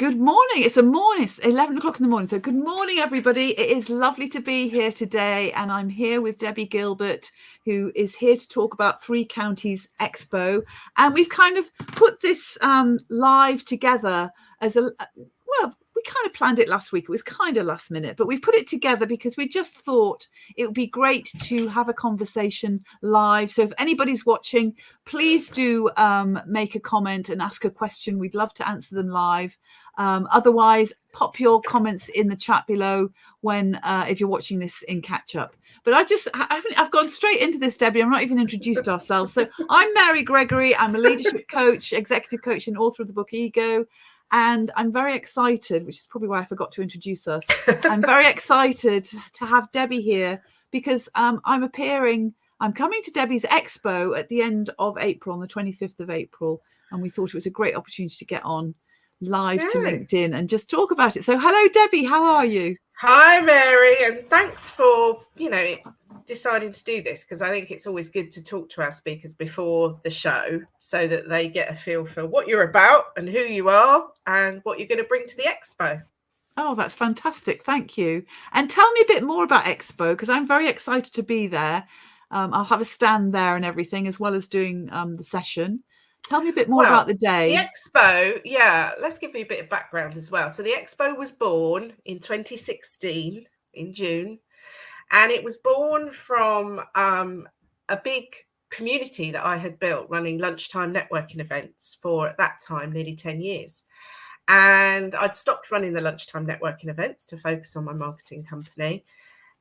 Good morning. It's 11 o'clock in the morning. So good morning, everybody. It is lovely to be here today. And I'm here with Debbie Gilbert, who is here to talk about Counties Expo. And we've kind of put this live together as we kind of planned it last week. It was kind of last minute, but we've put it together because we just thought it would be great to have a conversation live. So if anybody's watching, please do make a comment and ask a question. We'd love to answer them live. Otherwise, pop your comments in the chat below when if you're watching this in catch up. But I've gone straight into this, Debbie. I'm not even introduced ourselves. So I'm Mary Gregory. I'm a leadership coach, executive coach, and author of the book Ego. And I'm very excited, which is probably why I forgot to introduce us. I'm very excited to have Debbie here because I'm coming to Debbie's Expo at the end of April, on the 25th of April. And we thought it was a great opportunity to get on live to LinkedIn and just talk about it. So hello, Debbie. How are you? Hi, Mary. And thanks for, deciding to do this, because I think it's always good to talk to our speakers before the show so that they get a feel for what you're about and who you are and what you're going to bring to the Expo. Oh, that's fantastic. Thank you. And tell me a bit more about Expo, because I'm very excited to be there. I'll have a stand there and everything, as well as doing the session. Tell me a bit more about the day. The Expo, let's give you a bit of background as well. So the Expo was born in 2016 in June, and it was born from a big community that I had built running lunchtime networking events for, at that time, nearly 10 years. And I'd stopped running the lunchtime networking events to focus on my marketing company.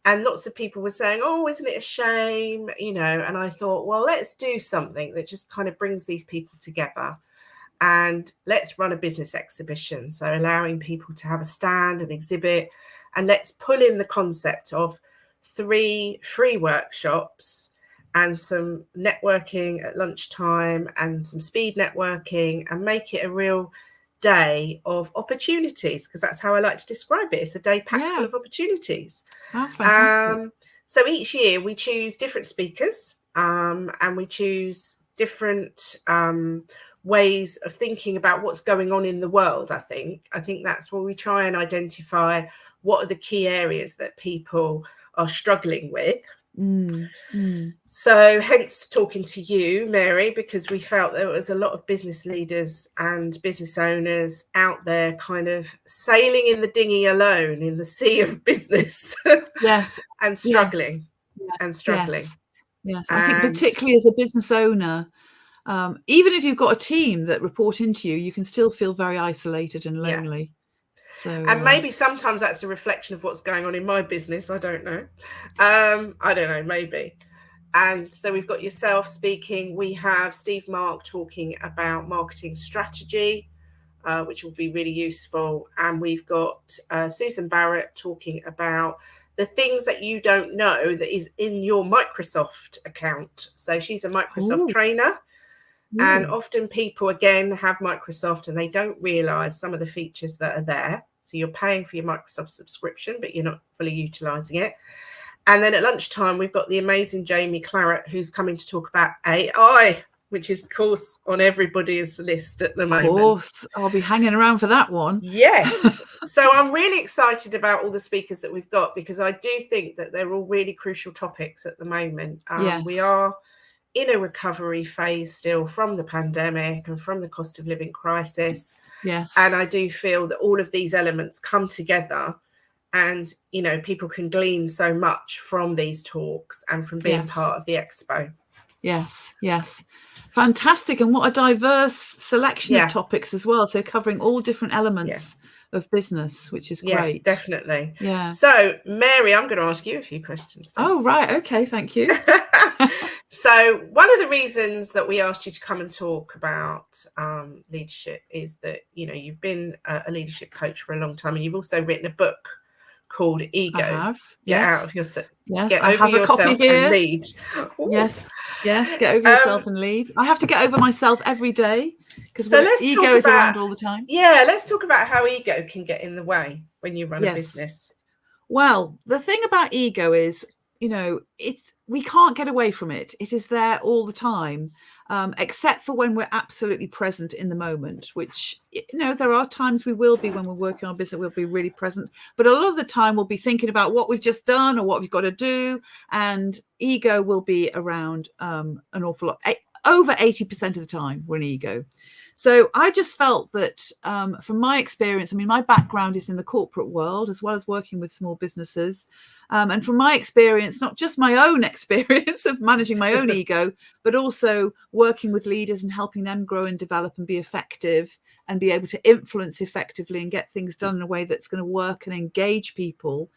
And lots of people were saying, oh, isn't it a shame? And I thought, well, let's do something that just kind of brings these people together. And let's run a business exhibition. So allowing people to have a stand and exhibit. And let's pull in the concept of 3 free workshops and some networking at lunchtime and some speed networking, and make it a real day of opportunities, because that's how I like to describe it. It's a day packed full of opportunities. Oh, fantastic. So each year we choose different speakers and we choose different ways of thinking about what's going on in the world. I think that's where we try and identify what are the key areas that people are struggling with. So hence talking to you, Mary, because we felt there was a lot of business leaders and business owners out there kind of sailing in the dinghy alone in the sea of business. Yes. And struggling. Yes. I think particularly as a business owner, even if you've got a team that report into you, you can still feel very isolated and lonely. So, and maybe sometimes that's a reflection of what's going on in my business. I don't know. Maybe. And so we've got yourself speaking. We have Steve Mark talking about marketing strategy, which will be really useful. And we've got Susan Barrett talking about the things that you don't know that is in your Microsoft account. So she's a Microsoft trainer. And often people, again, have Microsoft and they don't realize some of the features that are there. So you're paying for your Microsoft subscription, but you're not fully utilizing it. And then at lunchtime, we've got the amazing Jamie Claret, who's coming to talk about AI, which is, of course, on everybody's list at the moment. Of course. I'll be hanging around for that one. Yes. So I'm really excited about all the speakers that we've got, because I do think that they're all really crucial topics at the moment. Yes. We are in a recovery phase still from the pandemic and from the cost of living crisis. Yes. And I do feel that all of these elements come together, and, people can glean so much from these talks and from being part of the Expo. Yes. Fantastic. And what a diverse selection of topics as well. So covering all different elements of business, which is great. Yes, definitely. Yeah. So, Mary, I'm going to ask you a few questions now. Oh, right. Okay. Thank you. So one of the reasons that we asked you to come and talk about leadership is that, you've been a leadership coach for a long time, and you've also written a book called Ego. I have. Get out of yourself. Yes, get I over have a yourself copy here. And lead. Ooh. Yes. Get over yourself and lead. I have to get over myself every day, because ego is around all the time. Yeah, let's talk about how ego can get in the way when you run a business. Well, the thing about ego is, we can't get away from it. It is there all the time. except for when we're absolutely present in the moment, which, there are times we will be when we're working on business, we'll be really present. But a lot of the time we'll be thinking about what we've just done or what we've got to do. And ego will be around an awful lot. Over 80% of the time we're an ego. So I just felt that from my experience, my background is in the corporate world as well as working with small businesses. And from my experience, not just my own experience of managing my own ego, but also working with leaders and helping them grow and develop and be effective and be able to influence effectively and get things done in a way that's going to work and engage people,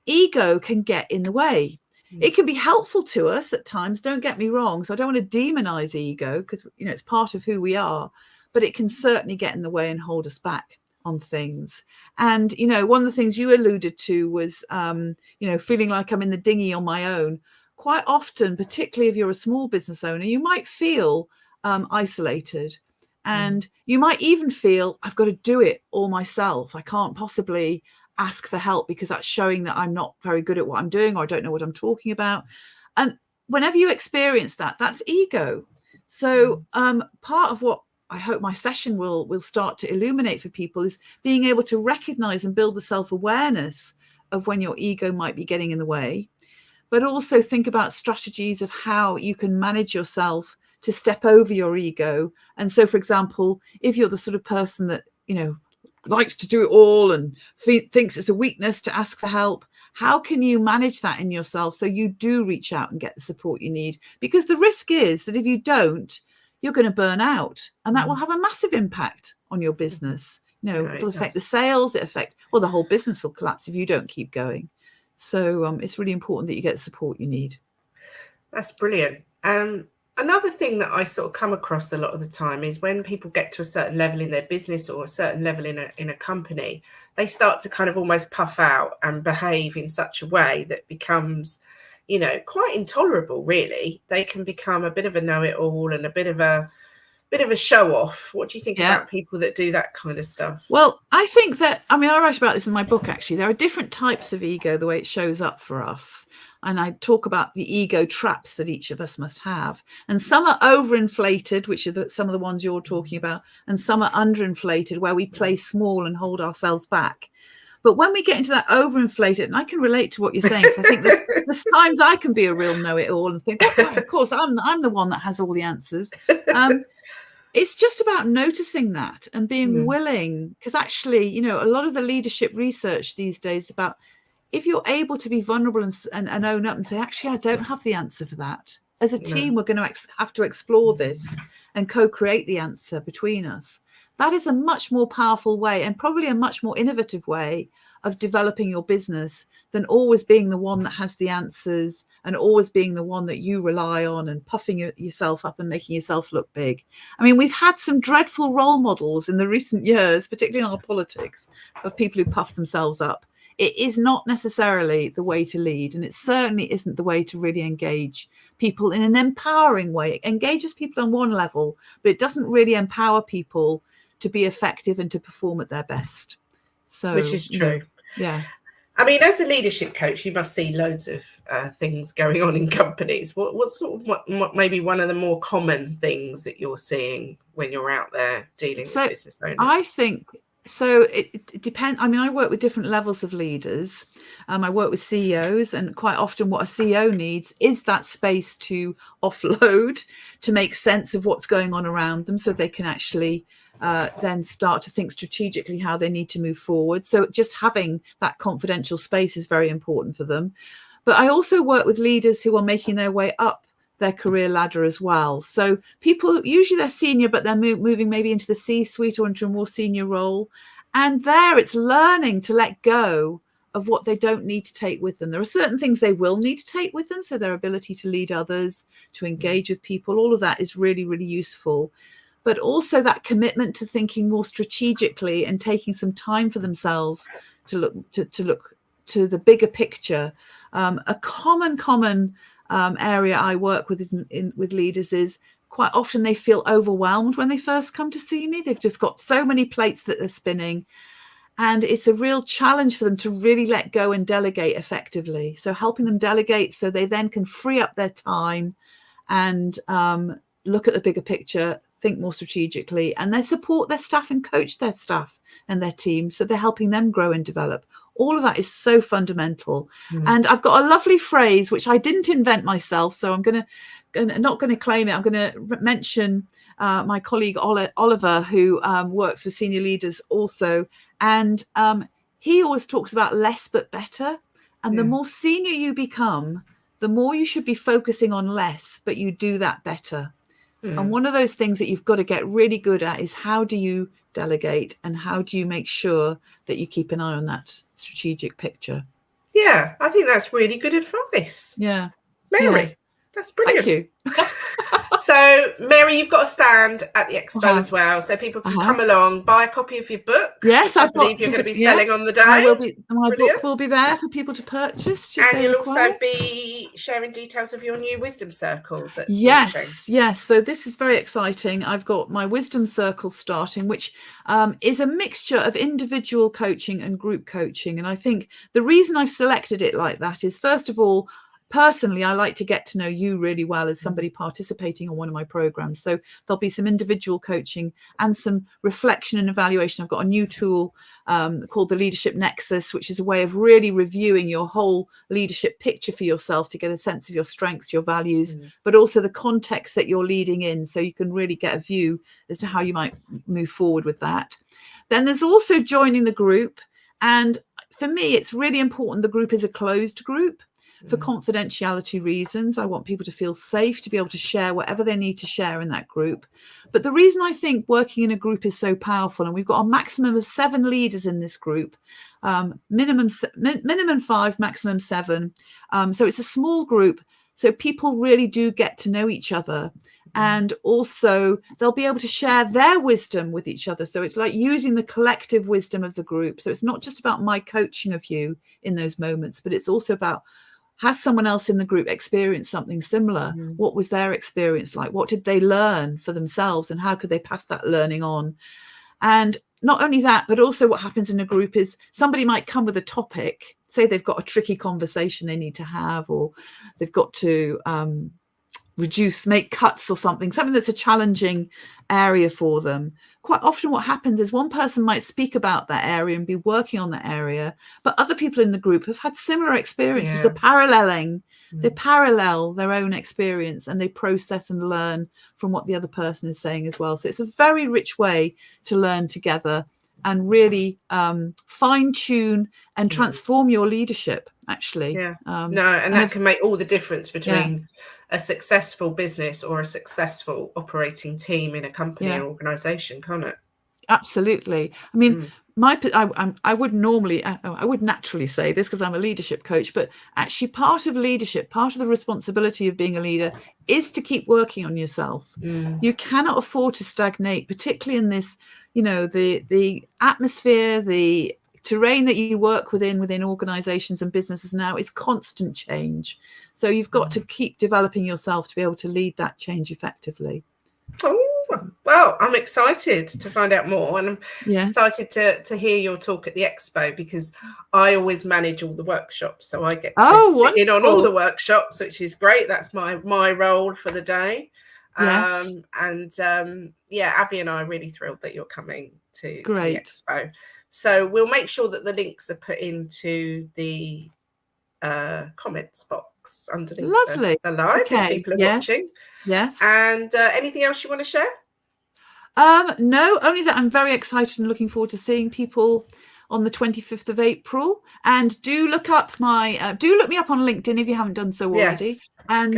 ego can get in the way. It can be helpful to us at times, don't get me wrong. So I don't want to demonize ego because, it's part of who we are, but it can certainly get in the way and hold us back on things. And, one of the things you alluded to was, feeling like I'm in the dinghy on my own. Quite often, particularly if you're a small business owner, you might feel isolated. And you might even feel I've got to do it all myself. I can't possibly ask for help because that's showing that I'm not very good at what I'm doing, or I don't know what I'm talking about. And whenever you experience that, that's ego. So part of what I hope my session will start to illuminate for people is being able to recognize and build the self-awareness of when your ego might be getting in the way, but also think about strategies of how you can manage yourself to step over your ego. And so, for example, if you're the sort of person that, likes to do it all and thinks it's a weakness to ask for help, how can you manage that in yourself so you do reach out and get the support you need? Because the risk is that if you don't, you're going to burn out, and that will have a massive impact on your business. It'll affect the sales, the whole business will collapse if you don't keep going. So it's really important that you get the support you need. That's brilliant. Another thing that I sort of come across a lot of the time is when people get to a certain level in their business or a certain level in a company, they start to kind of almost puff out and behave in such a way that becomes, quite intolerable, really. They can become a bit of a know-it-all and a bit of a show off. What do you think about people that do that kind of stuff? Well, I think that, I write about this in my book, actually. There are different types of ego, the way it shows up for us. And I talk about the ego traps that each of us must have. And some are overinflated, which are some of the ones you're talking about, and some are underinflated, where we play small and hold ourselves back. But when we get into that overinflated, and I can relate to what you're saying, because I think there's times I can be a real know-it-all and think, oh, of course, I'm the one that has all the answers. It's just about noticing that and being willing, because actually, a lot of the leadership research these days about if you're able to be vulnerable and own up and say, actually, I don't have the answer for that. As a team, we're going to have to explore this and co-create the answer between us. That is a much more powerful way and probably a much more innovative way of developing your business than always being the one that has the answers and always being the one that you rely on and puffing yourself up and making yourself look big. We've had some dreadful role models in the recent years, particularly in our politics, of people who puff themselves up. It is not necessarily the way to lead, and it certainly isn't the way to really engage people in an empowering way. It engages people on one level, but it doesn't really empower people to be effective and to perform at their best. So, which is true. Yeah. As a leadership coach, you must see loads of things going on in companies. What maybe one of the more common things that you're seeing when you're out there dealing with business owners? I think so. It depends. I work with different levels of leaders. I work with CEOs, and quite often what a CEO needs is that space to offload, to make sense of what's going on around them so they can actually then start to think strategically how they need to move forward. So just having that confidential space is very important for them. But I also work with leaders who are making their way up their career ladder as well. So people, usually they're senior, but they're moving maybe into the C-suite or into a more senior role. And there it's learning to let go of what they don't need to take with them. There are certain things they will need to take with them. So their ability to lead others, to engage with people, all of that is really, really useful. But also that commitment to thinking more strategically and taking some time for themselves to look to the bigger picture. A common area I work with with leaders is quite often they feel overwhelmed when they first come to see me. They've just got so many plates that they're spinning, and it's a real challenge for them to really let go and delegate effectively. So helping them delegate so they then can free up their time and look at the bigger picture, think more strategically, and they support their staff and coach their staff and their team, so they're helping them grow and develop. All of that is so fundamental. And I've got a lovely phrase which I didn't invent myself, so I'm not going to claim it. I'm going to mention my colleague Oliver, who works with senior leaders also, and he always talks about less but better. And the more senior you become, the more you should be focusing on less, but you do that better. And one of those things that you've got to get really good at is, how do you delegate and how do you make sure that you keep an eye on that strategic picture? Yeah, I think that's really good advice. Yeah. Mary, that's brilliant. Thank you. So, Mary, you've got a stand at the expo as well, so people can come along, buy a copy of your book. Yes, I believe you're going to be selling on the day. My book will be there for people to purchase. And you'll also be sharing details of your new wisdom circle. That's yes. So this is very exciting. I've got my wisdom circle starting, which is a mixture of individual coaching and group coaching. And I think the reason I've selected it like that is, first of all, personally, I like to get to know you really well as somebody participating on one of my programs. So there'll be some individual coaching and some reflection and evaluation. I've got a new tool called the Leadership Nexus, which is a way of really reviewing your whole leadership picture for yourself to get a sense of your strengths, your values, but also the context that you're leading in, so you can really get a view as to how you might move forward with that. Then there's also joining the group. And for me, it's really important the group is a closed group. For confidentiality reasons, I want people to feel safe to be able to share whatever they need to share in that group. But the reason I think working in a group is so powerful, and we've got a maximum of 7 leaders in this group, minimum 5, maximum 7. So it's a small group. So people really do get to know each other. And also they'll be able to share their wisdom with each other. So it's like using the collective wisdom of the group. So it's not just about my coaching of you in those moments, but it's also about, has someone else in the group experienced something similar? What was their experience like? What did they learn for themselves? And how could they pass that learning on? And not only that, but also what happens in a group is somebody might come with a topic, say they've got a tricky conversation they need to have, or they've got to make cuts or something that's a challenging area for them. Quite often what happens is one person might speak about that area and be working on that area, but other people in the group have had similar experiences. They parallel their own experience, and they process and learn from what the other person is saying as well. So it's a very rich way to learn together and really fine tune and transform your leadership, actually. And that can make all the difference between a successful business or a successful operating team in a company or organization, can't it? Absolutely. I mean, I would naturally say this because I'm a leadership coach, but actually part of leadership, part of the responsibility of being a leader is to keep working on yourself. You cannot afford to stagnate, particularly in this, the atmosphere, the terrain that you work within organizations and businesses now is constant change. So you've got to keep developing yourself to be able to lead that change effectively. Oh, well, I'm excited to find out more, and I'm excited to hear your talk at the expo, because I always manage all the workshops, so I get to sit in on all the workshops, which is great. That's my role for the day. Abby and I are really thrilled that you're coming to the expo. So we'll make sure that the links are put into the comments box underneath the live if people are watching. Yes. And anything else you want to share? No, only that I'm very excited and looking forward to seeing people on the 25th of April. And do look me up on LinkedIn if you haven't done so already. And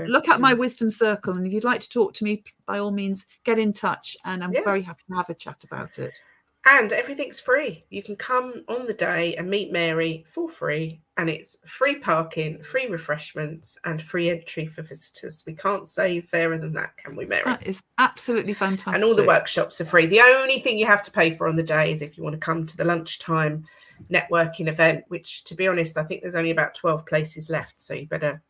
look at my wisdom circle. And if you'd like to talk to me, by all means, get in touch. And I'm very happy to have a chat about it. And everything's free. You can come on the day and meet Mary for free. And it's free parking, free refreshments, and free entry for visitors. We can't say fairer than that, can we, Mary? That is absolutely fantastic. And all the workshops are free. The only thing you have to pay for on the day is if you want to come to the lunchtime networking event, which, to be honest, I think there's only about 12 places left. So you better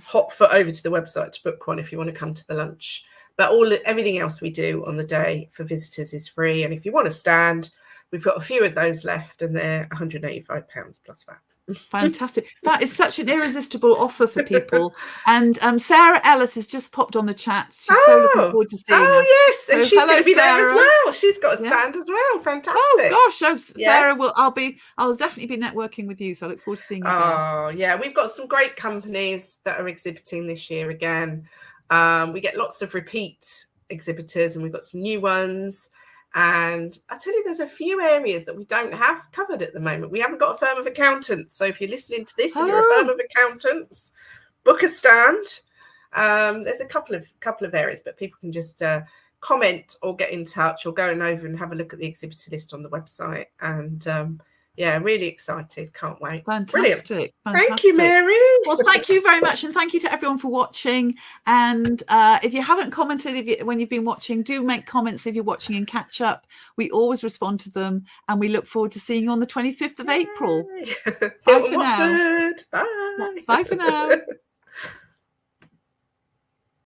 hot foot over to the website to book one if you want to come to the lunch. But everything else we do on the day for visitors is free. And if you want to stand, we've got a few of those left, and they're £185 plus VAT. Fantastic. That is such an irresistible offer for people. And Sarah Ellis has just popped on the chat. She's so looking forward to seeing us. Yes, and So, she's hello, going to be there as Sarah. well. She's got a Yeah. stand as well. Fantastic. Oh gosh, Sarah, Yes. I'll definitely be networking with you. So I look forward to seeing you there. Oh yeah, we've got some great companies that are exhibiting this year again. We get lots of repeat exhibitors, and we've got some new ones. And I tell you, there's a few areas that we don't have covered at the moment. We haven't got a firm of accountants. So if you're listening to this and you're a firm of accountants, book a stand. There's a couple of areas, but people can just comment or get in touch or go over and have a look at the exhibitor list on the website. And yeah, really excited. Can't wait. Fantastic. Brilliant. Thank you, Mary. Well, thank you very much. And thank you to everyone for watching. And if you haven't commented when you've been watching, do make comments if you're watching and catch up. We always respond to them. And we look forward to seeing you on the 25th of April. Bye for now. Bye. Bye for now.